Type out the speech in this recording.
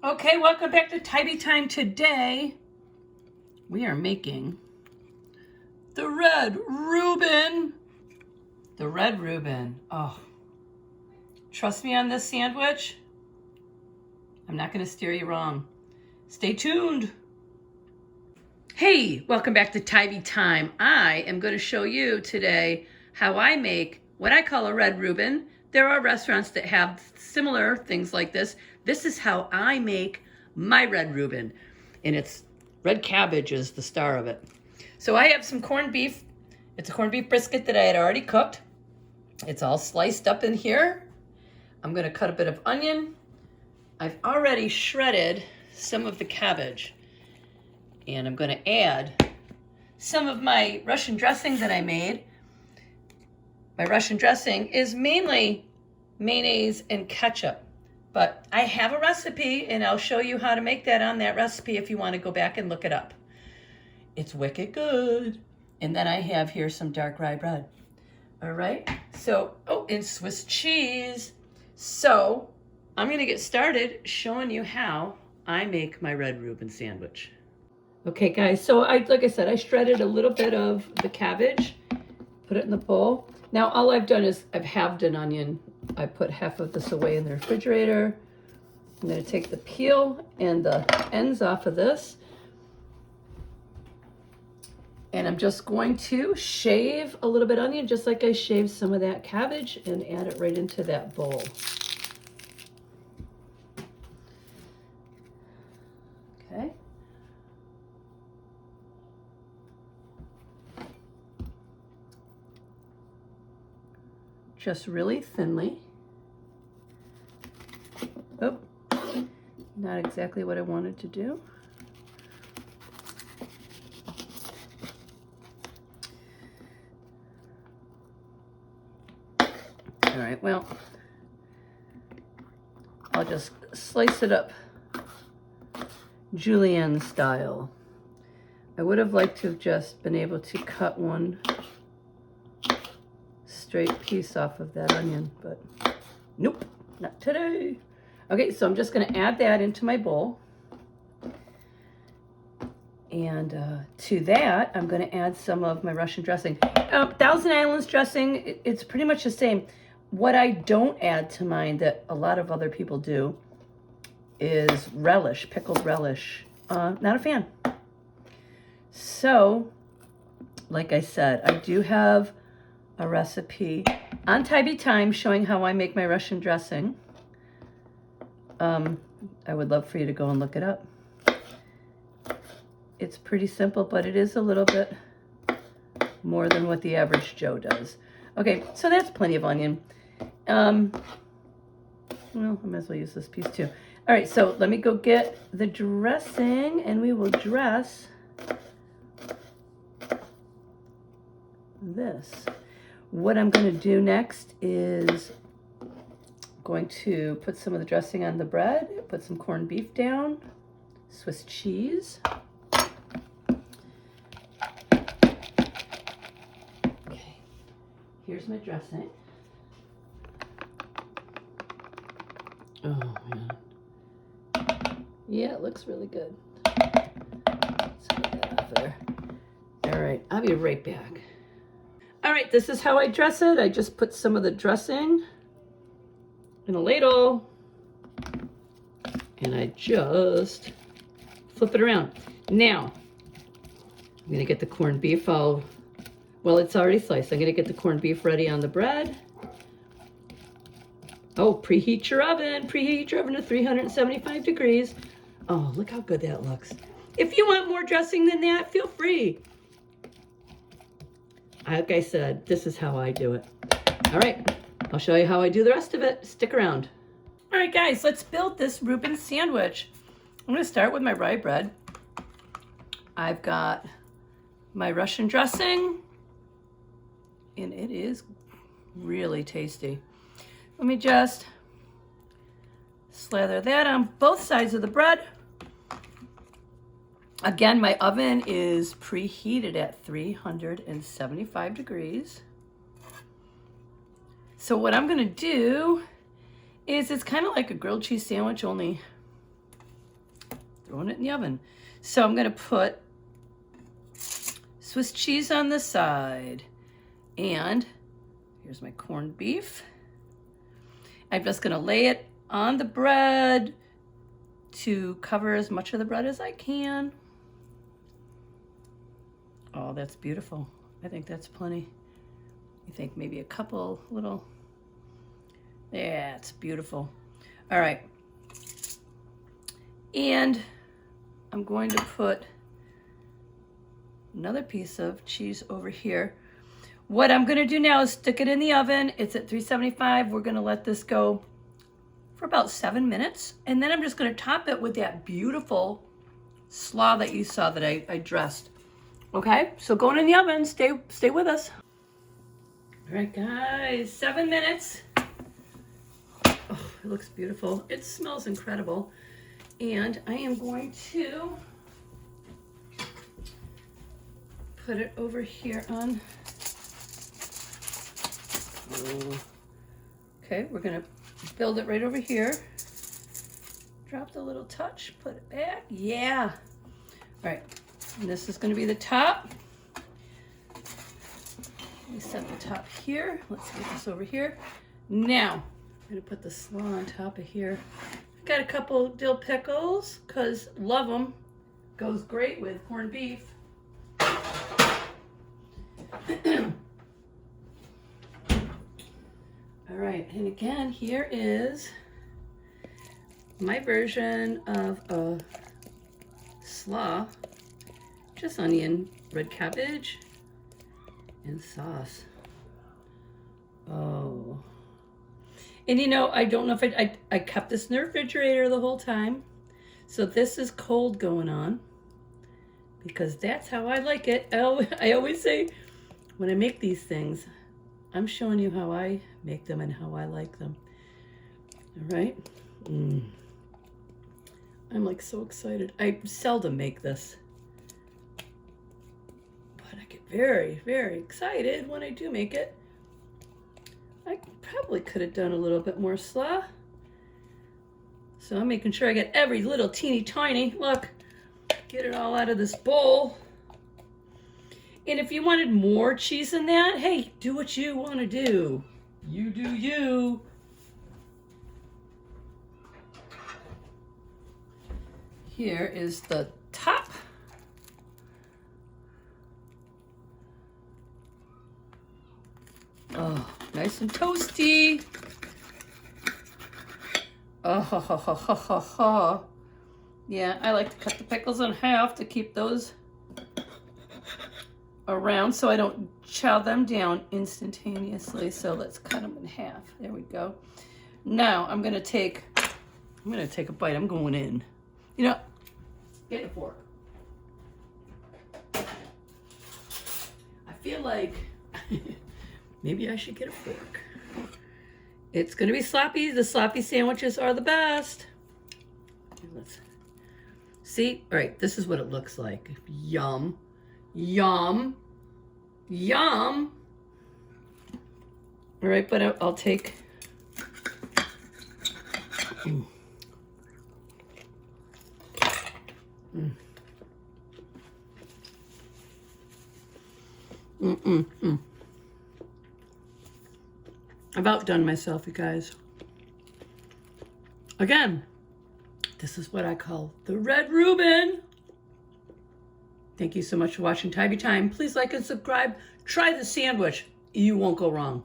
Okay, welcome back to Tybee Time. Today, we are making the red Reuben. The red Reuben. Oh, trust me on this sandwich. I'm not going to steer you wrong. Stay tuned. Hey, welcome back to Tybee Time. I am going to show you today how I make what I call a red Reuben. There are restaurants that have similar things like this. This is how I make my red Reuben, and it's red cabbage is the star of it. So I have some corned beef. It's a corned beef brisket that I had already cooked. It's all sliced up in here. I'm going to cut a bit of onion. I've already shredded some of the cabbage, and I'm going to add some of my Russian dressing that I made. My Russian dressing is mainly mayonnaise and ketchup, but I have a recipe and I'll show you how to make that on that recipe if you want to go back and look it up. It's wicked good. And then I have here some dark rye bread. All right, so, and Swiss cheese. So I'm gonna get started showing you how I make my red Reuben sandwich. Okay guys, so like I said, I shredded a little bit of the cabbage, put it in the bowl. Now all I've done is I've halved an onion. I put half of this away in the refrigerator. I'm going to take the peel and the ends off of this. And I'm just going to shave a little bit of onion, just like I shaved some of that cabbage, and add it right into that bowl. Okay. Just really thinly. Oh, not exactly what I wanted to do. All right, well, I'll just slice it up julienne style. I would have liked to have just been able to cut one straight piece off of that onion, but nope, not today. Okay, so I'm just going to add that into my bowl. And to that, I'm going to add some of my Russian dressing. Thousand Islands dressing, it's pretty much the same. What I don't add to mine that a lot of other people do is relish, pickled relish. Not a fan. So, like I said, I do have a recipe on Tybee Time showing how I make my Russian dressing. I would love for you to go and look it up. It's pretty simple, but it is a little bit more than what the average Joe does. Okay, so that's plenty of onion. Well, I might as well use this piece too. All right, so let me go get the dressing and we will dress this. What I'm going to do next is going to put some of the dressing on the bread, put some corned beef down, Swiss cheese. Okay, here's my dressing. Oh man. Yeah, it looks really good. Let's get that off there. All right, I'll be right back. All right, this is how I dress it. I just put some of the dressing in a ladle, and I just flip it around. Now, I'm gonna get the corned beef well, it's already sliced. I'm gonna get the corned beef ready on the bread. Oh, preheat your oven to 375 degrees. Oh, look how good that looks. If you want more dressing than that, feel free. Like I said, this is how I do it. All right, I'll show you how I do the rest of it. Stick around. All right, guys, let's build this Reuben sandwich. I'm gonna start with my rye bread. I've got my Russian dressing, and it is really tasty. Let me just slather that on both sides of the bread. Again, my oven is preheated at 375 degrees. So what I'm gonna do is it's kind of like a grilled cheese sandwich, only throwing it in the oven. So I'm gonna put Swiss cheese on the side. And here's my corned beef. I'm just gonna lay it on the bread to cover as much of the bread as I can. Oh, that's beautiful. I think that's plenty. I think maybe a couple little, yeah, it's beautiful. All right. And I'm going to put another piece of cheese over here. What I'm gonna do now is stick it in the oven. It's at 375. We're gonna let this go for about 7 minutes. And then I'm just gonna top it with that beautiful slaw that you saw that I dressed. Okay, so going in the oven, stay with us. All right, guys, 7 minutes. Oh, it looks beautiful. It smells incredible. And I am going to put it over here on. Okay, we're gonna build it right over here. Drop the little touch, put it back. Yeah. All right, and this is gonna be the top. Let me set the top here. Let's get this over here. Now, I'm gonna put the slaw on top of here. Got a couple dill pickles, cause love them. Goes great with corned beef. All right, and again, here is my version of a slaw. Just onion, red cabbage, and sauce. Oh. And you know, I don't know if I kept this in the refrigerator the whole time. So this is cold going on because that's how I like it. I always say when I make these things, I'm showing you how I make them and how I like them. All right. I'm like so excited. I seldom make this, but I get very, very excited when I do make it. I probably could have done a little bit more slaw. So I'm making sure I get every little teeny tiny, look, get it all out of this bowl. And if you wanted more cheese than that, hey, do what you want to do. You do you. Here is the top. Oh, nice and toasty. Oh, ha, ha, ha, ha, ha, ha. Yeah, I like to cut the pickles in half to keep those around so I don't chow them down instantaneously. So let's cut them in half. There we go. Now I'm gonna take a bite. I'm going in. You know, get a fork. I feel like maybe I should get a fork. It's gonna be sloppy. The sloppy sandwiches are the best. Let's see. All right, this is what it looks like. Yum, yum, yum. All right, but I'll take. I've outdone myself, you guys. Again, this is what I call the red Reuben. Thank you so much for watching Tabby Time. Please like and subscribe. Try the sandwich. You won't go wrong.